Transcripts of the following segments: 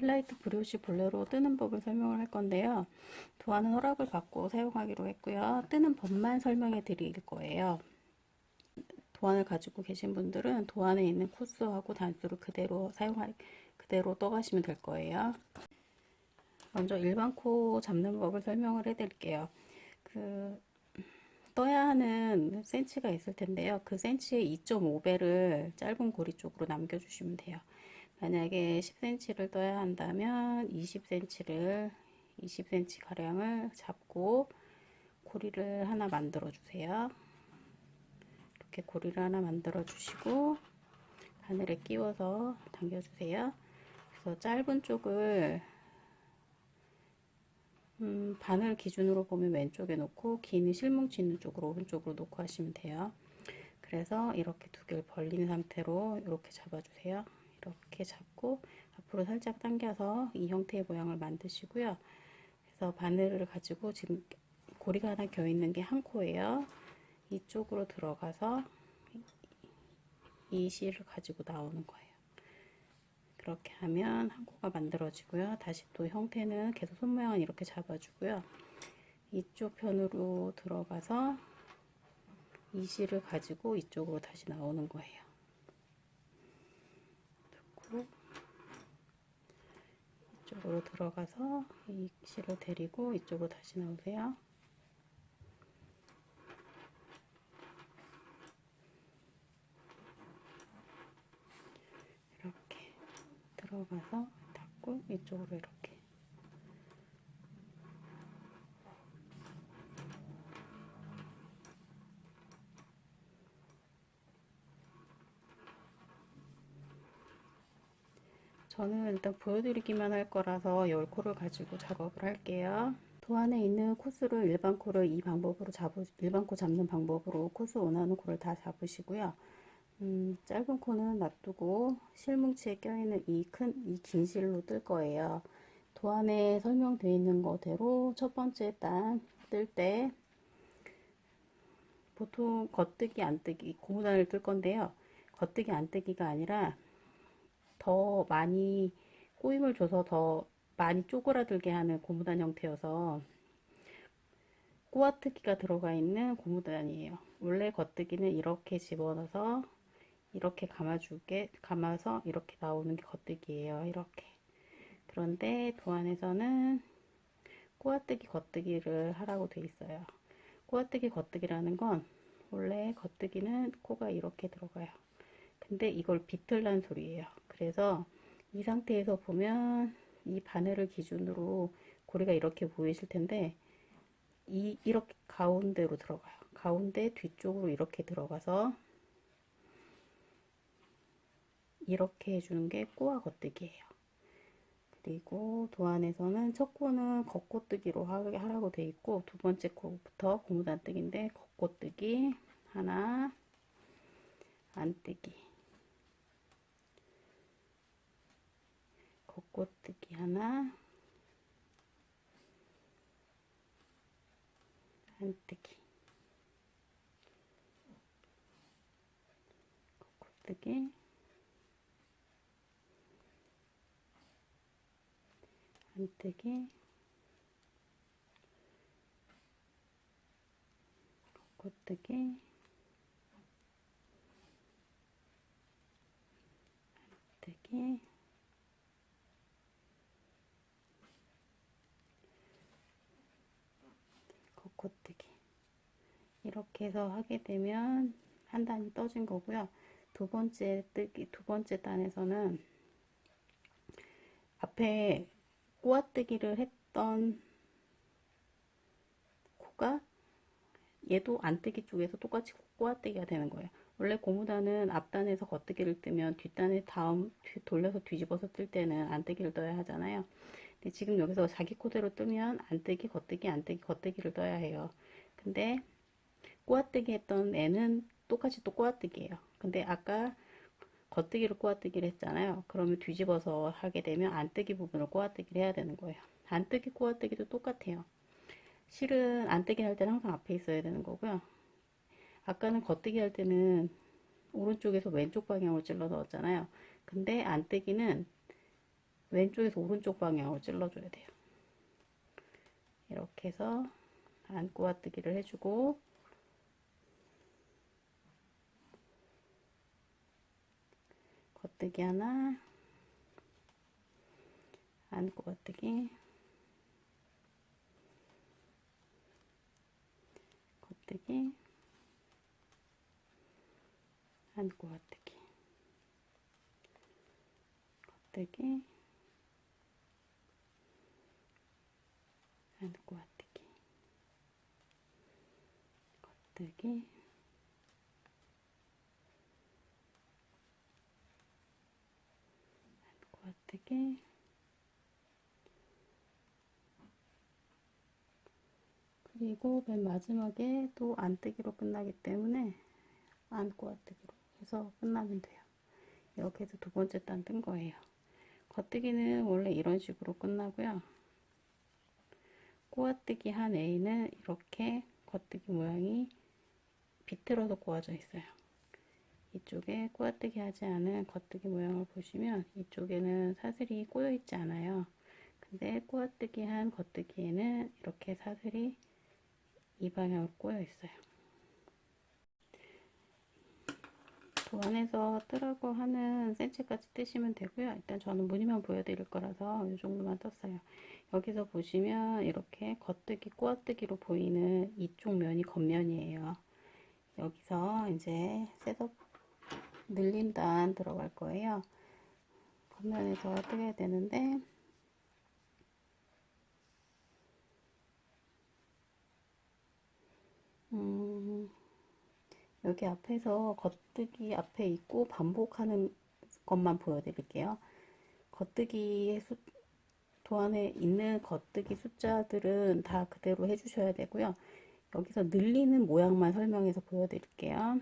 필라이트 브리오시 볼레로 뜨는 법을 설명을 할 건데요. 도안은 허락을 받고 사용하기로 했고요. 뜨는 법만 설명해 드릴 거예요. 도안을 가지고 계신 분들은 도안에 있는 코스하고 단수를 그대로 떠가시면 될 거예요. 먼저 일반 코 잡는 법을 설명을 해 드릴게요. 떠야 하는 센치가 있을 텐데요. 그 센치의 2.5배를 짧은 고리 쪽으로 남겨주시면 돼요. 만약에 10cm를 떠야 한다면 20cm 가량을 잡고 고리를 하나 만들어 주세요. 이렇게 고리를 하나 만들어 주시고 바늘에 끼워서 당겨 주세요. 그래서 짧은 쪽을 바늘 기준으로 보면 왼쪽에 놓고 긴 실뭉치 있는 쪽으로 오른쪽으로 놓고 하시면 돼요. 그래서 이렇게 두 개를 벌린 상태로 이렇게 잡아주세요. 이렇게 잡고 앞으로 살짝 당겨서 이 형태의 모양을 만드시고요. 그래서 바늘을 가지고 지금 고리가 하나 겨 있는 게 한 코예요. 이쪽으로 들어가서 이 실을 가지고 나오는 거예요. 그렇게 하면 한 코가 만들어지고요. 다시 또 형태는 계속 손 모양은 이렇게 잡아주고요. 이쪽 편으로 들어가서 이 실을 가지고 이쪽으로 다시 나오는 거예요. 이쪽으로 들어가서 이 실을 데리고 이쪽으로 다시 나오세요. 이렇게 들어가서 닫고 이쪽으로 이렇게 저는 일단 보여드리기만 할 거라서 10코를 가지고 작업을 할게요. 도안에 있는 코스를 일반 코를 이 방법으로 일반 코 잡는 방법으로 코스 원하는 코를 다 잡으시고요. 짧은 코는 놔두고 실뭉치에 껴있는 이 긴 실로 뜰 거예요. 도안에 설명되어 있는 거대로 첫 번째 단 뜰 때 보통 겉뜨기 안뜨기 고무단을 뜰 건데요. 겉뜨기 안뜨기가 아니라 더 많이 꼬임을 줘서 더 많이 쪼그라들게 하는 고무단 형태여서 꼬아뜨기가 들어가 있는 고무단이에요. 원래 겉뜨기는 이렇게 집어넣어서 이렇게 감아서 이렇게 나오는 게 겉뜨기예요. 이렇게. 그런데 도안에서는 꼬아뜨기 겉뜨기를 하라고 돼 있어요. 꼬아뜨기 겉뜨기라는 건 원래 겉뜨기는 코가 이렇게 들어가요. 근데 이걸 비틀란 소리예요. 그래서 이 상태에서 보면 이 바늘을 기준으로 고리가 이렇게 보이실 텐데 이렇게 가운데로 들어가요. 가운데 뒤쪽으로 이렇게 들어가서 이렇게 해주는 게 꼬아 겉뜨기예요. 그리고 도안에서는 첫 코는 겉코뜨기로 하라고 돼 있고 두 번째 코부터 고무단뜨기인데 겉코뜨기 하나, 안뜨기, 겉코뜨기 하나, 안뜨기, 겉코뜨기, 안뜨기, 겉코뜨기, 안뜨기, 겉코뜨기. 이렇게 해서 하게 되면 한 단이 떠진 거고요. 두 번째 단에서는 앞에 꼬아뜨기를 했던 코가 얘도 안뜨기 쪽에서 똑같이 꼬아뜨기가 되는 거예요. 원래 고무단은 앞단에서 겉뜨기를 뜨면 뒷단에 돌려서 뒤집어서 뜰 때는 안뜨기를 떠야 하잖아요. 근데 지금 여기서 자기 코대로 뜨면 안뜨기, 겉뜨기, 안뜨기, 겉뜨기를 떠야 해요. 근데 꼬아뜨기 했던 애는 똑같이 또 꼬아뜨기예요. 근데 아까 겉뜨기로 꼬아뜨기를 했잖아요. 그러면 뒤집어서 하게 되면 안뜨기 부분을 꼬아뜨기를 해야 되는 거예요. 안뜨기, 꼬아뜨기도 똑같아요. 실은 안뜨기 할 때는 항상 앞에 있어야 되는 거고요. 아까는 겉뜨기 할 때는 오른쪽에서 왼쪽 방향으로 찔러 넣었잖아요. 근데 안뜨기는 왼쪽에서 오른쪽 방향으로 찔러줘야 돼요. 이렇게 해서 안꼬아뜨기를 해주고, 겉뜨기 하나, 안꼬아뜨기, 겉뜨기, 안꼬아뜨기, 겉뜨기, 안꼬아뜨기, 겉뜨기, 안꼬아뜨기, 그리고 맨 마지막에 또 안뜨기로 끝나기 때문에 안꼬아뜨기로 해서 끝나면 돼요. 이렇게 해서 두 번째 단 뜬 거예요. 겉뜨기는 원래 이런 식으로 끝나고요. 꼬아뜨기 한 A는 이렇게 겉뜨기 모양이 비틀어서 꼬아져 있어요. 이쪽에 꼬아뜨기 하지 않은 겉뜨기 모양을 보시면 이쪽에는 사슬이 꼬여 있지 않아요. 근데 꼬아뜨기 한 겉뜨기에는 이렇게 사슬이 이 방향으로 꼬여 있어요. 도안에서 뜨라고 하는 센치까지 뜨시면 되고요. 일단 저는 무늬만 보여드릴 거라서 이 정도만 떴어요. 여기서 보시면 이렇게 겉뜨기, 꼬아뜨기로 보이는 이쪽 면이 겉면이에요. 여기서 이제 셋업 늘림단 들어갈 거예요. 겉면에서 뜨게 되는데 여기 앞에서 겉뜨기 앞에 있고 반복하는 것만 보여드릴게요. 겉뜨기의 도안에 있는 겉뜨기 숫자들은 다 그대로 해주셔야 되고요. 여기서 늘리는 모양만 설명해서 보여드릴게요.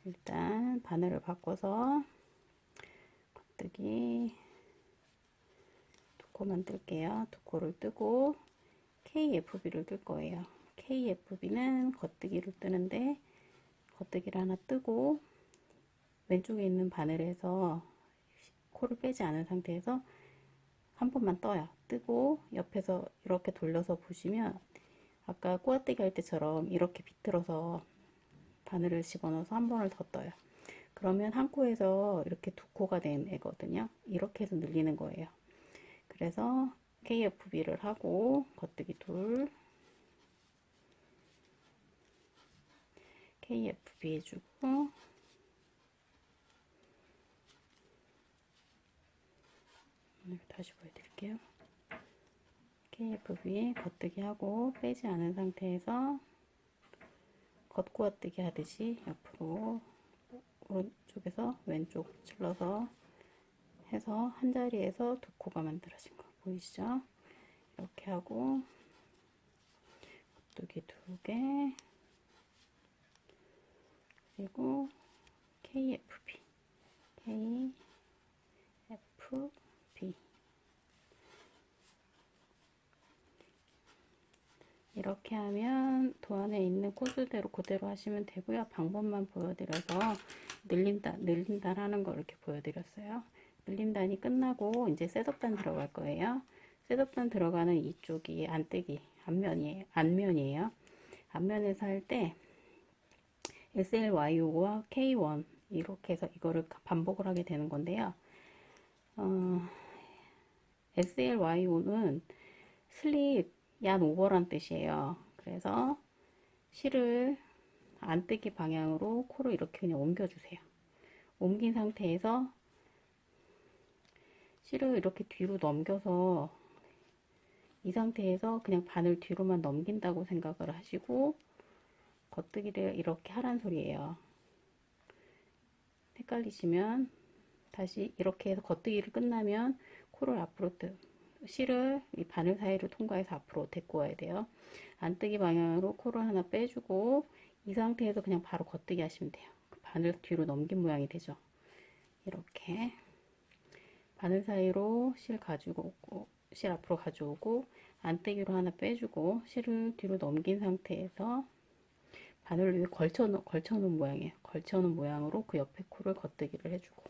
일단 바늘을 바꿔서 겉뜨기 두 코만 뜰게요. 두 코를 뜨고 KFB를 뜰 거예요. KFB는 겉뜨기를 뜨는데 겉뜨기를 하나 뜨고 왼쪽에 있는 바늘에서 코를 빼지 않은 상태에서 한 번만 떠요. 뜨고 옆에서 이렇게 돌려서 보시면 아까 꼬아뜨기 할 때처럼 이렇게 비틀어서 바늘을 집어넣어서 한 번을 더 떠요. 그러면 한 코에서 이렇게 두 코가 된 애거든요. 이렇게 해서 늘리는 거예요. 그래서 KFB를 하고 겉뜨기 둘, KFB 해주고 다시 보여드릴게요. KFB 겉뜨기 하고 빼지 않은 상태에서 겉꼬아뜨기 하듯이 옆으로 오른쪽에서 왼쪽 찔러서 해서 한 자리에서 두 코가 만들어진 거 보이시죠? 이렇게 하고 겉뜨기 두 개, 그리고 KFB, KFB 이렇게 하면 도안에 있는 코스대로 그대로 하시면 되고요. 방법만 보여드려서 늘림단 하는 거 이렇게 보여드렸어요. 늘림단이 끝나고 이제 셋업단 들어갈 거예요. 셋업단 들어가는 이쪽이 안뜨기 안면이에요. 안면에서 할 때 SLYO와 K1 이렇게 해서 이거를 반복을 하게 되는 건데요. SLYO는 슬립 얀 오버란 뜻이에요. 그래서 실을 안뜨기 방향으로 코를 이렇게 그냥 옮겨주세요. 옮긴 상태에서 실을 이렇게 뒤로 넘겨서 이 상태에서 그냥 바늘 뒤로만 넘긴다고 생각을 하시고 겉뜨기를 이렇게 하란 소리예요. 헷갈리시면 다시 이렇게 해서 겉뜨기를 끝나면 코를 앞으로 실을 이 바늘 사이로 통과해서 앞으로 데리고 와야 돼요. 안뜨기 방향으로 코를 하나 빼주고 이 상태에서 그냥 바로 겉뜨기 하시면 돼요. 바늘 뒤로 넘긴 모양이 되죠. 이렇게 바늘 사이로 실 가지고 오고 실 앞으로 가져오고 안뜨기로 하나 빼주고 실을 뒤로 넘긴 상태에서 바늘을 위에 걸쳐놓은 모양이에요. 걸쳐놓은 모양으로 그 옆에 코를 겉뜨기를 해주고